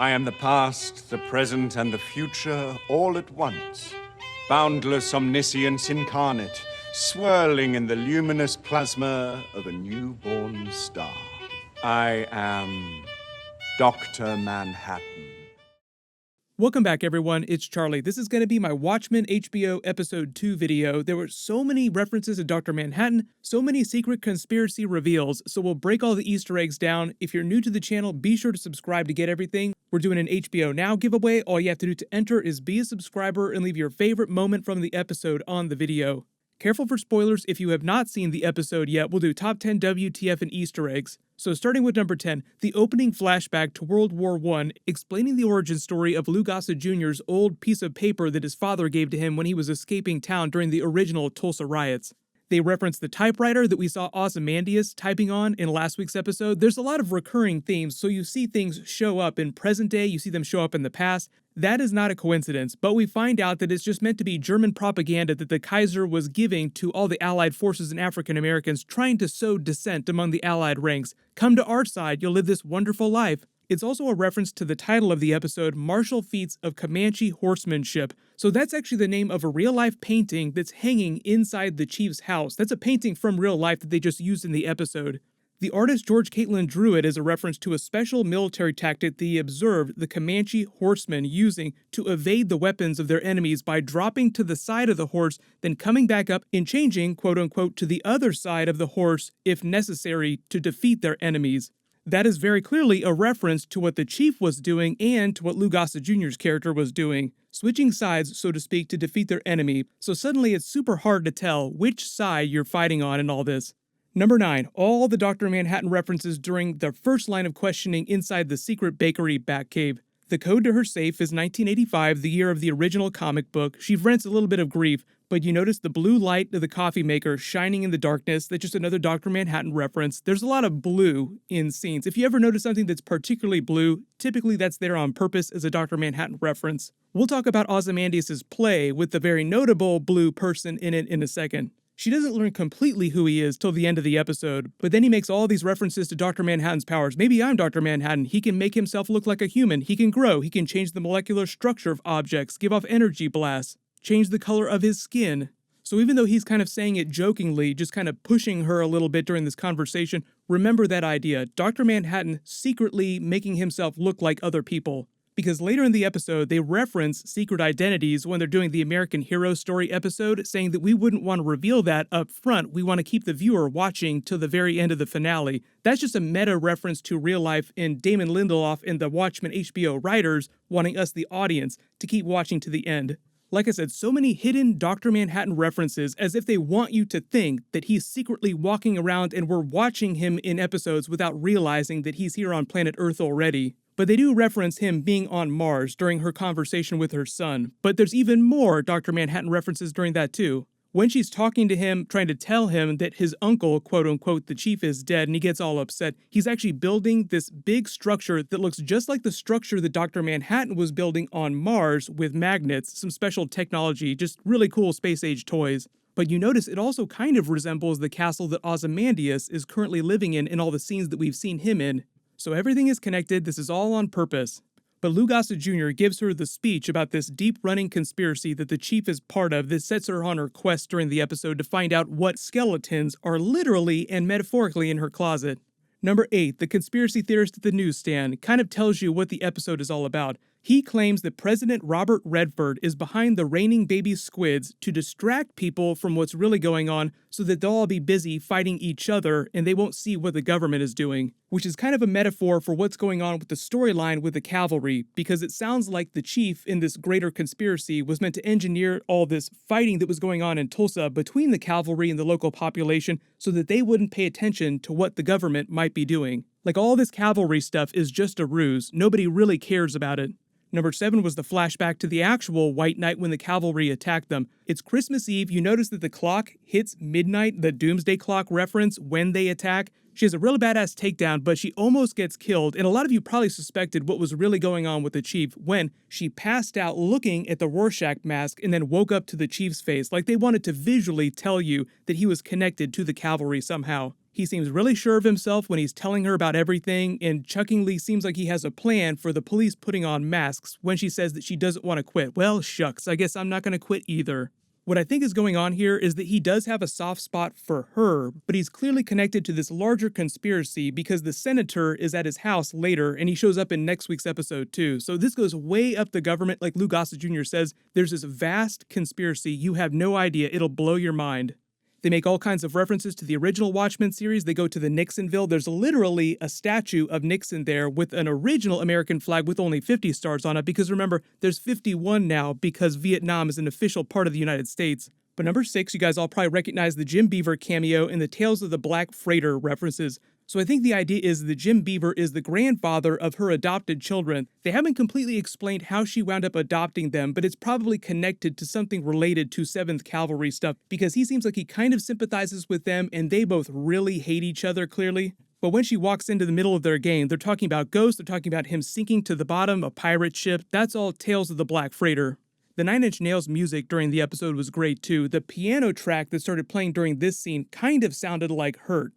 I am the past, the present, and the future all at once. Boundless omniscience incarnate, swirling in the luminous plasma of a newborn star. I am Dr. Manhattan. Welcome back, everyone. It's Charlie. This is going to be my Watchmen HBO Episode 2 video. There were so many references to Dr. Manhattan, so many secret conspiracy reveals, so we'll break all the Easter eggs down. If you're new to the channel, be sure to subscribe to get everything. We're doing an HBO Now giveaway. All you have to do to enter is be a subscriber and leave your favorite moment from the episode on the video. Careful for spoilers if you have not seen the episode yet. We'll do top 10 WTF and Easter eggs. So starting with number 10, the opening flashback to World War I, explaining the origin story of Lou Gossett Jr.'s old piece of paper that his father gave to him when he was escaping town during the original Tulsa riots. They reference the typewriter that we saw Ozymandias typing on in last week's episode. There's a lot of recurring themes, so you see things show up in present day, you see them show up in the past. That is not a coincidence, but we find out that it's just meant to be German propaganda that the Kaiser was giving to all the Allied forces and African Americans trying to sow dissent among the Allied ranks. Come to our side, you'll live this wonderful life. It's also a reference to the title of the episode, Martial Feats of Comanche Horsemanship. So that's actually the name of a real-life painting that's hanging inside the chief's house. That's a painting from real life that they just used in the episode. The artist George Catlin drew it as a reference to a special military tactic that he observed the Comanche horsemen using to evade the weapons of their enemies by dropping to the side of the horse, then coming back up and changing, quote-unquote, to the other side of the horse if necessary to defeat their enemies. That is very clearly a reference to what the chief was doing and to what Lou Gossett Jr.'s character was doing, switching sides, so to speak, to defeat their enemy, so suddenly it's super hard to tell which side you're fighting on in all this. Number 9, all the Dr. Manhattan references during the first line of questioning inside the secret bakery Batcave. The code to her safe is 1985, the year of the original comic book. She rents a little bit of grief, but you notice the blue light of the coffee maker shining in the darkness. That's just another Dr. Manhattan reference. There's a lot of blue in scenes. If you ever notice something that's particularly blue, typically that's there on purpose as a Dr. Manhattan reference. We'll talk about Ozymandias' play with the very notable blue person in it in a second. She doesn't learn completely who he is till the end of the episode, but then he makes all these references to Dr. Manhattan's powers. Maybe I'm Dr. Manhattan. He can make himself look like a human. He can grow. He can change the molecular structure of objects, give off energy blasts, change the color of his skin. So even though he's kind of saying it jokingly, just kind of pushing her a little bit during this conversation, remember that idea. Dr. Manhattan secretly making himself look like other people. Because later in the episode, they reference secret identities when they're doing the American Hero Story episode, saying that we wouldn't want to reveal that up front. We want to keep the viewer watching till the very end of the finale. That's just a meta reference to real life and Damon Lindelof and the Watchmen HBO writers wanting us, the audience, to keep watching to the end. Like I said, so many hidden Dr. Manhattan references as if they want you to think that he's secretly walking around and we're watching him in episodes without realizing that he's here on planet Earth already. But they do reference him being on Mars during her conversation with her son. But there's even more Dr. Manhattan references during that too. When she's talking to him, trying to tell him that his uncle, quote-unquote, the chief is dead, and he gets all upset, he's actually building this big structure that looks just like the structure that Dr. Manhattan was building on Mars with magnets, some special technology, just really cool space-age toys. But you notice it also kind of resembles the castle that Ozymandias is currently living in all the scenes that we've seen him in. So everything is connected, this is all on purpose. But Lou Gossett Jr. gives her the speech about this deep-running conspiracy that the chief is part of that sets her on her quest during the episode to find out what skeletons are literally and metaphorically in her closet. Number 8, the conspiracy theorist at the newsstand kind of tells you what the episode is all about. He claims that President Robert Redford is behind the raining baby squids to distract people from what's really going on so that they'll all be busy fighting each other and they won't see what the government is doing. Which is kind of a metaphor for what's going on with the storyline with the cavalry, because it sounds like the chief in this greater conspiracy was meant to engineer all this fighting that was going on in Tulsa between the cavalry and the local population so that they wouldn't pay attention to what the government might be doing. Like all this cavalry stuff is just a ruse. Nobody really cares about it. Number 7 was the flashback to the actual White Night when the cavalry attacked them. It's Christmas Eve. You notice that the clock hits midnight, the doomsday clock reference when they attack. She has a really badass takedown, but she almost gets killed, and a lot of you probably suspected what was really going on with the chief when she passed out looking at the Rorschach mask and then woke up to the chief's face, like they wanted to visually tell you that he was connected to the cavalry somehow. He seems really sure of himself when he's telling her about everything, and chuckingly seems like he has a plan for the police putting on masks when she says that she doesn't want to quit. Well, shucks, I guess I'm not going to quit either. What I think is going on here is that he does have a soft spot for her, but he's clearly connected to this larger conspiracy because the senator is at his house later, and he shows up in next week's episode too. So this goes way up the government. Like Lou Gossett Jr. says, there's this vast conspiracy. You have no idea. It'll blow your mind. They make all kinds of references to the original Watchmen series. They go to the Nixonville. There's literally a statue of Nixon there with an original American flag with only 50 stars on it, because remember, there's 51 now because Vietnam is an official part of the United States. But number 6, you guys all probably recognize the Jim Beaver cameo and the Tales of the Black Freighter references. So I think the idea is that Jim Beaver is the grandfather of her adopted children. They haven't completely explained how she wound up adopting them, but it's probably connected to something related to 7th Cavalry stuff, because he seems like he kind of sympathizes with them, and they both really hate each other, clearly. But when she walks into the middle of their game, they're talking about ghosts, they're talking about him sinking to the bottom, a pirate ship. That's all Tales of the Black Freighter. The Nine Inch Nails music during the episode was great too. The piano track that started playing during this scene kind of sounded like Hurt.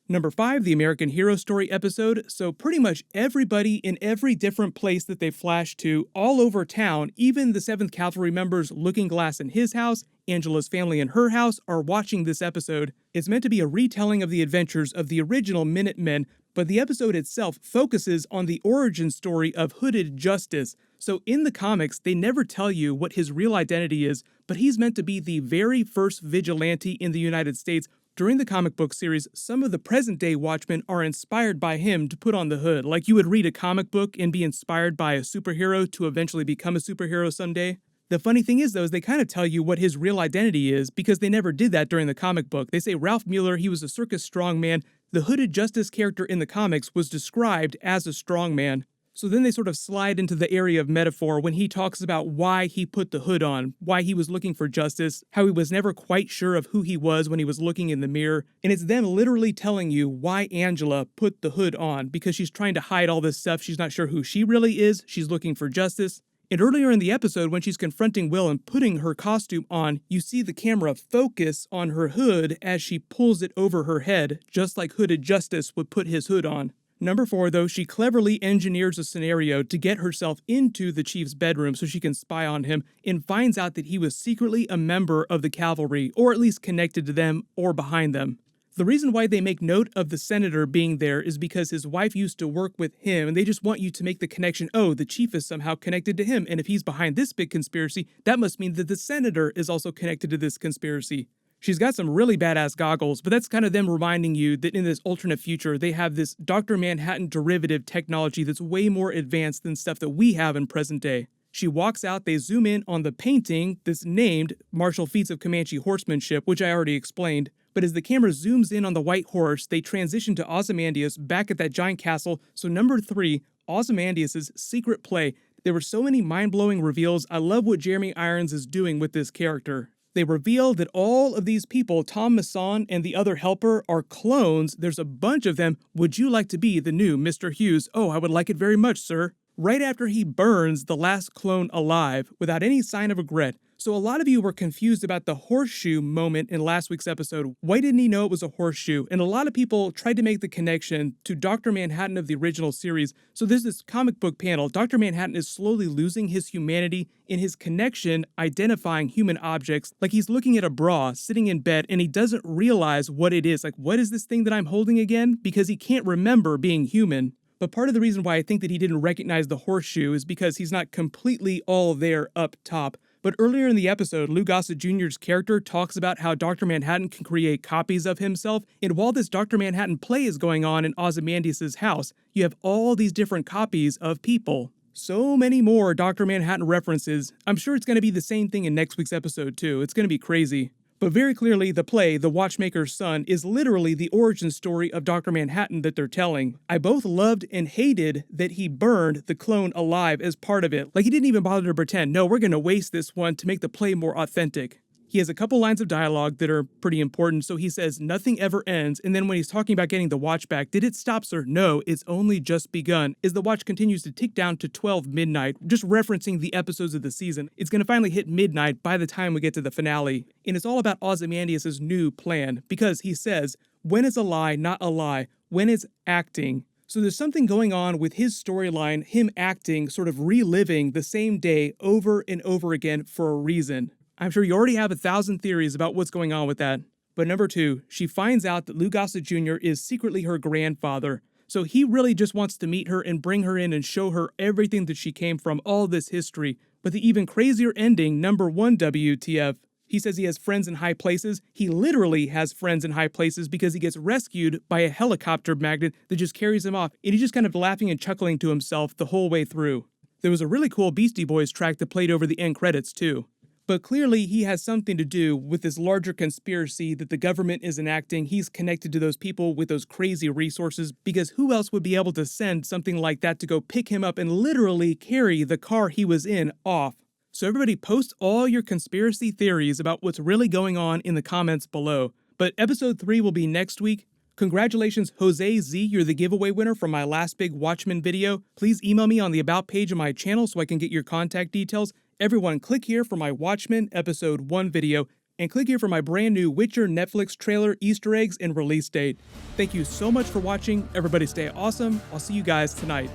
Number 5, the American Hero Story episode. So pretty much everybody in every different place that they flash to all over town, even the 7th Cavalry members Looking Glass in his house, Angela's family in her house, are watching this episode. It's meant to be a retelling of the adventures of the original Minutemen, but the episode itself focuses on the origin story of Hooded Justice. So in the comics, they never tell you what his real identity is, but he's meant to be the very first vigilante in the United States. During the comic book series, some of the present-day Watchmen are inspired by him to put on the hood, like you would read a comic book and be inspired by a superhero to eventually become a superhero someday. The funny thing is, though, is they kind of tell you what his real identity is, because they never did that during the comic book. They say Ralph Mueller, he was a circus strongman. The Hooded Justice character in the comics was described as a strongman. So then they sort of slide into the area of metaphor when he talks about why he put the hood on, why he was looking for justice, how he was never quite sure of who he was when he was looking in the mirror. And it's them literally telling you why Angela put the hood on, because she's trying to hide all this stuff. She's not sure who she really is. She's looking for justice. And earlier in the episode, when she's confronting Will and putting her costume on, you see the camera focus on her hood as she pulls it over her head, just like Hooded Justice would put his hood on. Number 4, though, she cleverly engineers a scenario to get herself into the chief's bedroom so she can spy on him, and finds out that he was secretly a member of the cavalry, or at least connected to them or behind them. The reason why they make note of the senator being there is because his wife used to work with him, and they just want you to make the connection, oh, the chief is somehow connected to him, and if he's behind this big conspiracy, that must mean that the senator is also connected to this conspiracy. She's got some really badass goggles, but that's kind of them reminding you that in this alternate future, they have this Dr. Manhattan derivative technology that's way more advanced than stuff that we have in present day. She walks out, they zoom in on the painting that's named Martial Feats of Comanche Horsemanship, which I already explained. But as the camera zooms in on the white horse, they transition to Ozymandias back at that giant castle. So number 3, Ozymandias' secret play. There were so many mind-blowing reveals. I love what Jeremy Irons is doing with this character. They reveal that all of these people, Tom Masson and the other helper, are clones. There's a bunch of them. Would you like to be the new Mr. Hughes? Oh, I would like it very much, sir. Right after he burns the last clone alive without any sign of regret. So a lot of you were confused about the horseshoe moment in last week's episode. Why didn't he know it was a horseshoe? And a lot of people tried to make the connection to Dr. Manhattan of the original series. So there's this comic book panel. Dr. Manhattan is slowly losing his humanity in his connection identifying human objects. Like he's looking at a bra sitting in bed and he doesn't realize what it is. Like, what is this thing that I'm holding again? Because he can't remember being human. But part of the reason why I think that he didn't recognize the horseshoe is because he's not completely all there up top. But earlier in the episode, Lou Gossett Jr.'s character talks about how Dr. Manhattan can create copies of himself, and while this Dr. Manhattan play is going on in Ozymandias' house, you have all these different copies of people. So many more Dr. Manhattan references. I'm sure it's going to be the same thing in next week's episode too. It's going to be crazy. But very clearly, the play, The Watchmaker's Son, is literally the origin story of Dr. Manhattan that they're telling. I both loved and hated that he burned the clone alive as part of it. Like, he didn't even bother to pretend, no, we're going to waste this one to make the play more authentic. He has a couple lines of dialogue that are pretty important. So he says, nothing ever ends. And then when he's talking about getting the watch back, did it stop, sir? No, it's only just begun. As the watch continues to tick down to 12 midnight, just referencing the episodes of the season, it's going to finally hit midnight by the time we get to the finale. And it's all about Ozymandias' new plan, because he says, when it's a lie, not a lie, when it's acting. So there's something going on with his storyline, him acting, sort of reliving the same day over and over again for a reason. I'm sure you already have 1,000 theories about what's going on with that. But number 2, she finds out that Lou Gossett Jr. is secretly her grandfather. So he really just wants to meet her and bring her in and show her everything that she came from, all this history. But the even crazier ending, number 1 WTF. He says he has friends in high places. He literally has friends in high places because he gets rescued by a helicopter magnet that just carries him off, and he's just kind of laughing and chuckling to himself the whole way through. There was a really cool Beastie Boys track that played over the end credits too. But clearly he has something to do with this larger conspiracy that the government is enacting. He's connected to those people with those crazy resources, because who else would be able to send something like that to go pick him up and literally carry the car he was in off? So everybody post all your conspiracy theories about what's really going on in the comments below. But episode 3 will be next week. Congratulations, Jose Z, you're the giveaway winner from my last big Watchmen video. Please email me on the About page of my channel so I can get your contact details. Everyone, click here for my Watchmen episode 1 video, and click here for my brand new Witcher Netflix trailer, Easter eggs, and release date. Thank you so much for watching. Everybody stay awesome. I'll see you guys tonight.